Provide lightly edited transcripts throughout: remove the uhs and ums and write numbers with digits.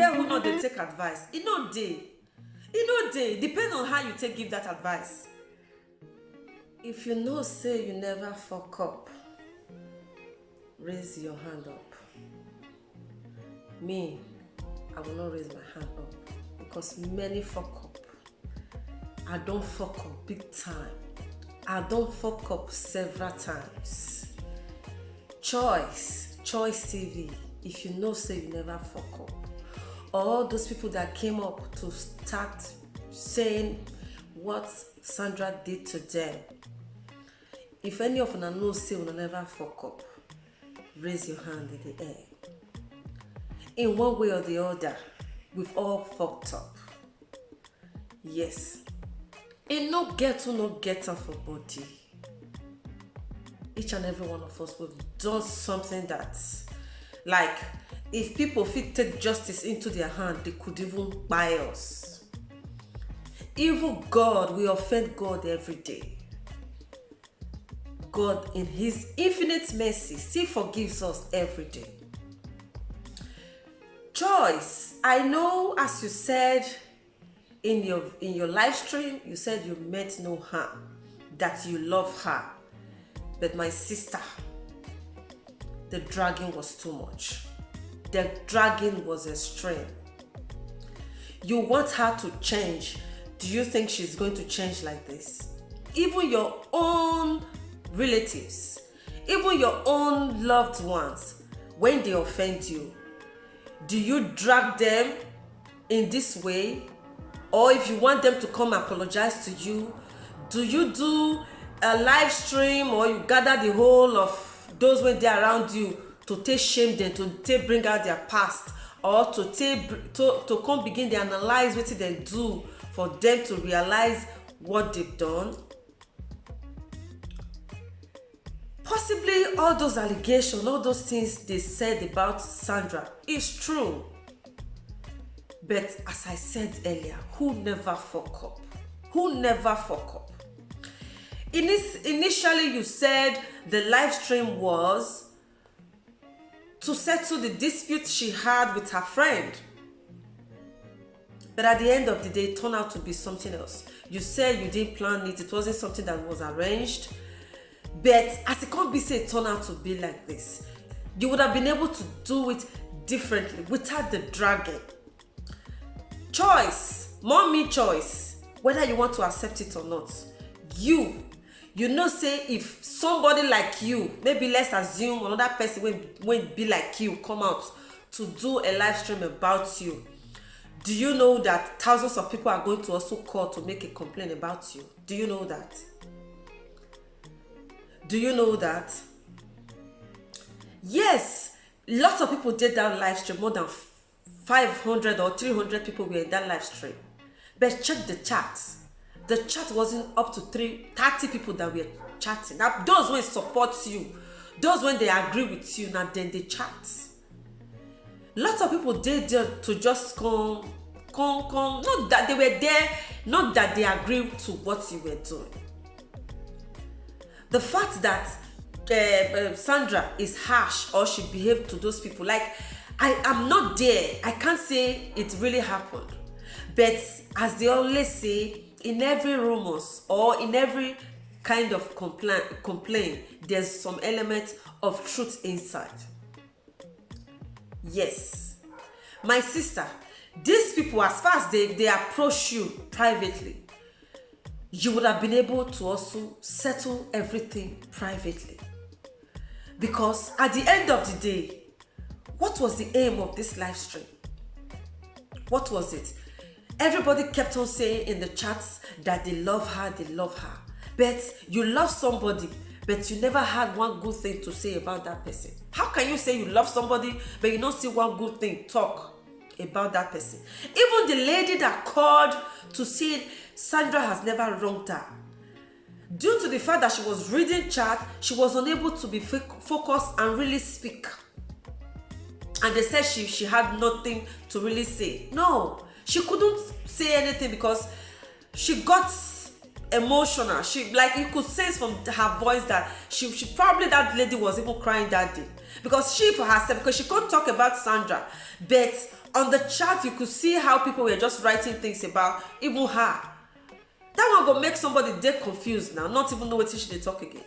girl who know they take advice. It no day. Depend on how you take give that advice. If you know say you never fuck up, raise your hand up. Me, I will not raise my hand up because many fuck up. I don't fuck up big time. I don't fuck up several times. Choice TV. If you know say you never fuck up. All those people that came up to start saying what Sandra did to them. If any of them know say you never fuck up, raise your hand in the air. In one way or the other, we've all fucked up. Yes. It no get up for body. Each and every one of us, we've done something that, like, if people fit take justice into their hand, they could even buy us. Even God, we offend God every day. God, in His infinite mercy, still forgives us every day. Choice. I know, as you said in your live stream, you said you meant no harm, that you love her. But my sister, the dragging was too much. The dragging was extreme. You want her to change. Do you think she's going to change like this? Even your own relatives, even your own loved ones, when they offend you, do you drag them in this way? Or if you want them to come apologize to you, do you do a live stream or you gather the whole of those when they're around you to take shame them, to take bring out their past, or to come begin to analyze what they do for them to realize what they've done? Possibly all those allegations, all those things they said about Sandra is true. But as I said earlier, who never fuck up? Who never fuck up? Initially, you said the live stream was to settle the dispute she had with her friend. But at the end of the day, it turned out to be something else. You said you didn't plan it. It wasn't something that was arranged. But as it can't be said, it turned out to be like this. You would have been able to do it differently without the dragging. Choice, mommy choice, whether you want to accept it or not. You know, say if somebody like you, maybe let's assume another person will be like you, come out to do a live stream about you. Do you know that thousands of people are going to also call to make a complaint about you? Do you know that? Do you know that? Yes, lots of people did that live stream. More than 500 or 300 people were in that live stream. But check the chat. The chat wasn't up to 30 people that were chatting. Now, those when support you, those when they agree with you, now then they chat. Lots of people did to just come. Not that they were there, not that they agreed to what you were doing. The fact that Sandra is harsh or she behaved to those people, like, I am not there. I can't say it really happened. But as they always say, in every rumors or in every kind of complaint, there's some element of truth inside. Yes. My sister, these people, as far as they approach you privately, you would have been able to also settle everything privately. Because at the end of the day, what was the aim of this live stream? What was it? Everybody kept on saying in the chats that they love her. But you love somebody, but you never had one good thing to say about that person. How can you say you love somebody, but you don't see one good thing talk about that person? Even the lady that called to say Sandra has never wronged her, due to the fact that she was reading chat, she was unable to be focused and really speak. And they said she had nothing to really say. No, she couldn't say anything because she got emotional. Like, you could sense from her voice that she probably, that lady was even crying that day. Because she for herself, because she couldn't talk about Sandra, but On the chat, you could see how people were just writing things about even her. That one go make somebody dead confused now, not even know what she they talk again.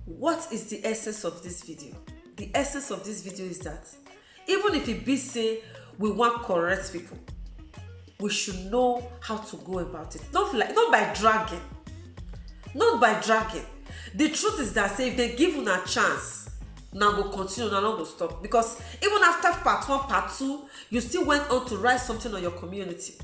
What is the essence of this video? The essence of this video is that even if it be say we want correct people, we should know how to go about it. Not by dragging. Not by dragging. The truth is that say if they give you a chance, now go continue, now not go stop. Because even after part 1, part 2, you still went on to write something on your community.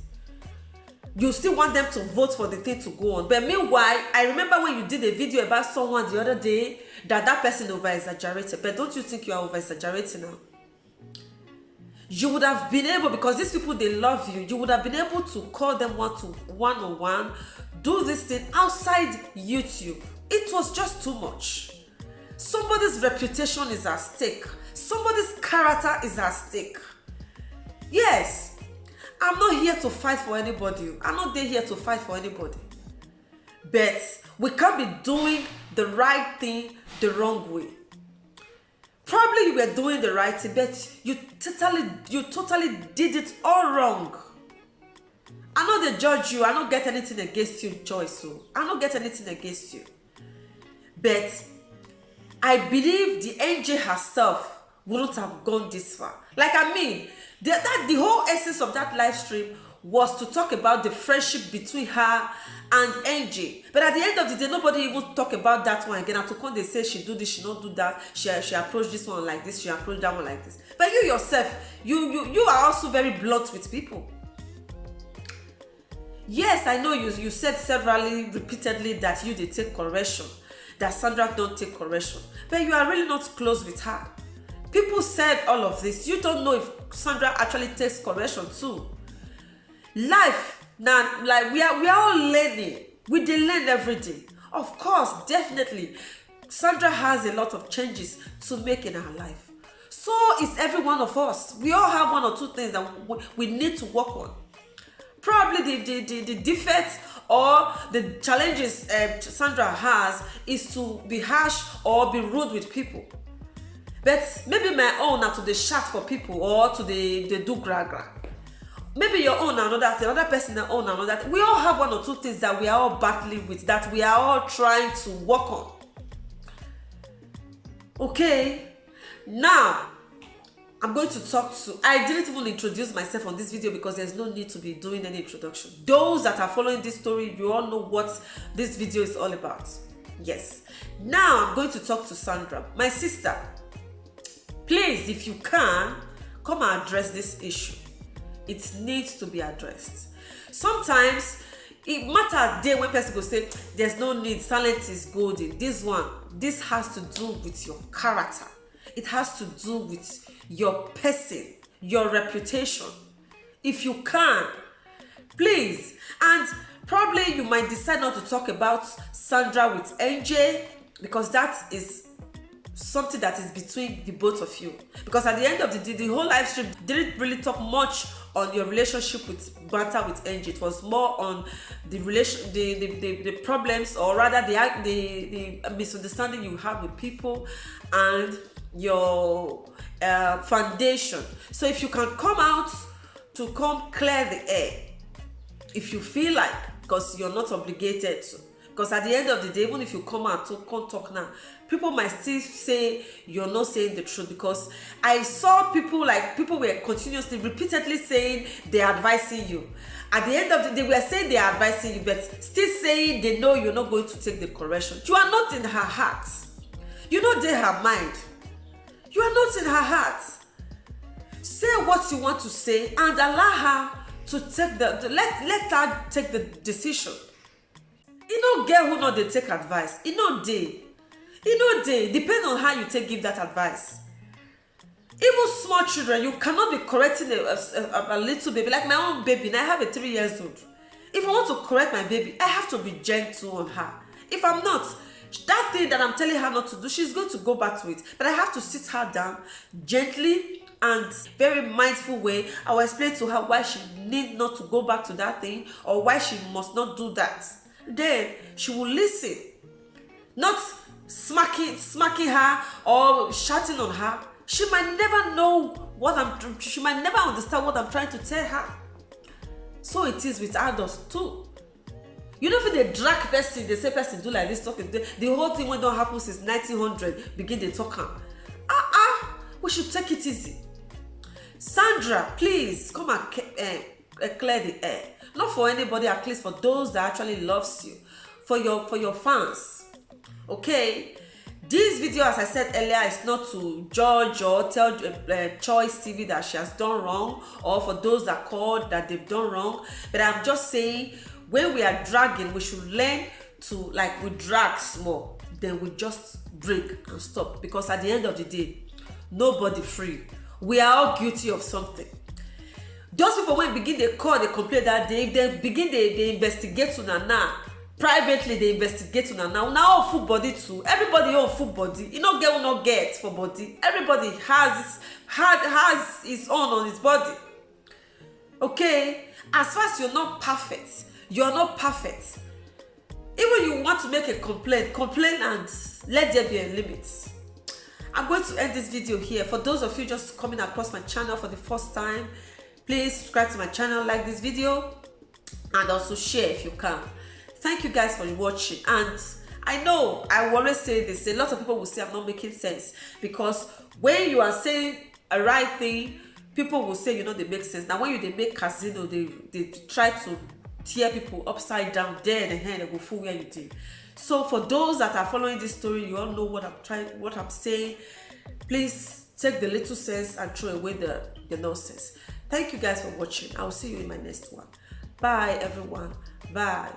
You still want them to vote for the thing to go on. But meanwhile, I remember when you did a video about someone the other day that person over-exaggerated. But don't you think you are over-exaggerating now? You would have been able, because these people, they love you, you would have been able to call them one-on-one, do this thing outside YouTube. It was just too much. Somebody's reputation is at stake. Somebody's character is at stake. Yes. I'm not here to fight for anybody. I'm not here to fight for anybody. But we can't be doing the right thing the wrong way. Probably you were doing the right thing, but you totally did it all wrong. I know they judge you. I don't get anything against you, Joyce. So I don't get anything against you. But I believe the angel herself wouldn't have gone this far. Like, I mean, the whole essence of that live stream was to talk about the friendship between her and Angie. But at the end of the day, nobody even talk about that one again. And to come, they say she do this, she don't do that. She approached this one like this, she approached that one like this. But you yourself, you are also very blunt with people. Yes, I know you said repeatedly that they take correction, that Sandra don't take correction. But you are really not close with her. People said all of this. You don't know if Sandra actually takes correction too. Life now, like we are all learning. We learn every day. Of course, definitely, Sandra has a lot of changes to make in her life. So is every one of us. We all have 1 or 2 things that we need to work on. Probably the defects or the challenges Sandra has is to be harsh or be rude with people. But maybe my own are to the shout for people or to the do gra. Maybe your own another person own another. We all have 1 or 2 things that we are all battling with, that we are all trying to work on. Okay, now I'm going to talk to. I didn't even introduce myself on this video because there's no need to be doing any introduction. Those that are following this story, you all know what this video is all about. Yes. Now I'm going to talk to Sandra, my sister. Please, if you can, come and address this issue. It needs to be addressed. Sometimes it matters day when person go say there's no need, silence is golden. This has to do with your character. It has to do with your person, your reputation. If you can, please. And probably you might decide not to talk about Sandra with NJ, because that is something that is between the both of you. Because at the end of the day, the whole live stream didn't really talk much on your relationship with Banter with NJ. It was more on the the problems, or rather the misunderstanding you have with people and your foundation. So if you can come out to come clear the air, if you feel like, because you're not obligated to. Because at the end of the day, even if you come out to come talk now, people might still say you're not saying the truth. Because I saw people were continuously, repeatedly saying they're advising you. At the end of the day, we are saying they're advising you, but still saying they know you're not going to take the correction. You are not in her heart. You're not in her mind. You are not in her heart. Say what you want to say and allow her to take let her take the decision. You know, girl who know they take advice. You know they. Depend on how you give that advice. Even small children, you cannot be correcting a little baby. Like my own baby, now I have a 3 years old. If I want to correct my baby, I have to be gentle on her. If I'm not, that thing that I'm telling her not to do, she's going to go back to it. But I have to sit her down gently and very mindful way. I will explain to her why she need not to go back to that thing, or why she must not do that. Then she will listen, not smacking her or shouting on her. She might never know she might never understand what I'm trying to tell her. So it is with adults too. You know, if they drag person, they say person do like this, talking, the whole thing when don't happen since 1900, begin they talk. We should take it easy. Sandra, please come and clear the air. Not for anybody, at least for those that actually loves you, for your fans. Okay, this video, as I said earlier, is not to judge or tell Choice TV that she has done wrong, or for those that called that they've done wrong. But I'm just saying, when we are dragging, we should learn to, like, we drag small, then we just break and stop, because at the end of the day, nobody free. We are all guilty of something. Those people, when begin they call, they complain that day, if they begin they investigate to Nana privately, they investigate to Nana. Now all full body too. Everybody all full body. You know, get not get for body. Everybody has his own on his body. Okay, as far as you're not perfect, you're not perfect. Even you want to make a complaint and let there be a limit. I'm going to end this video here. For those of you just coming across my channel for the first time, please subscribe to my channel, like this video, and also share if you can. Thank you guys for watching. And I know I will always say this, a lot of people will say I'm not making sense, because when you are saying a right thing, people will say, you know, they make sense. Now when you they make casino, they try to tear people upside down, there and hand, they go full where you did. So for those that are following this story, you all know what I'm saying. Please take the little sense and throw away the nonsense. Thank you guys for watching. I will see you in my next one. Bye everyone. Bye.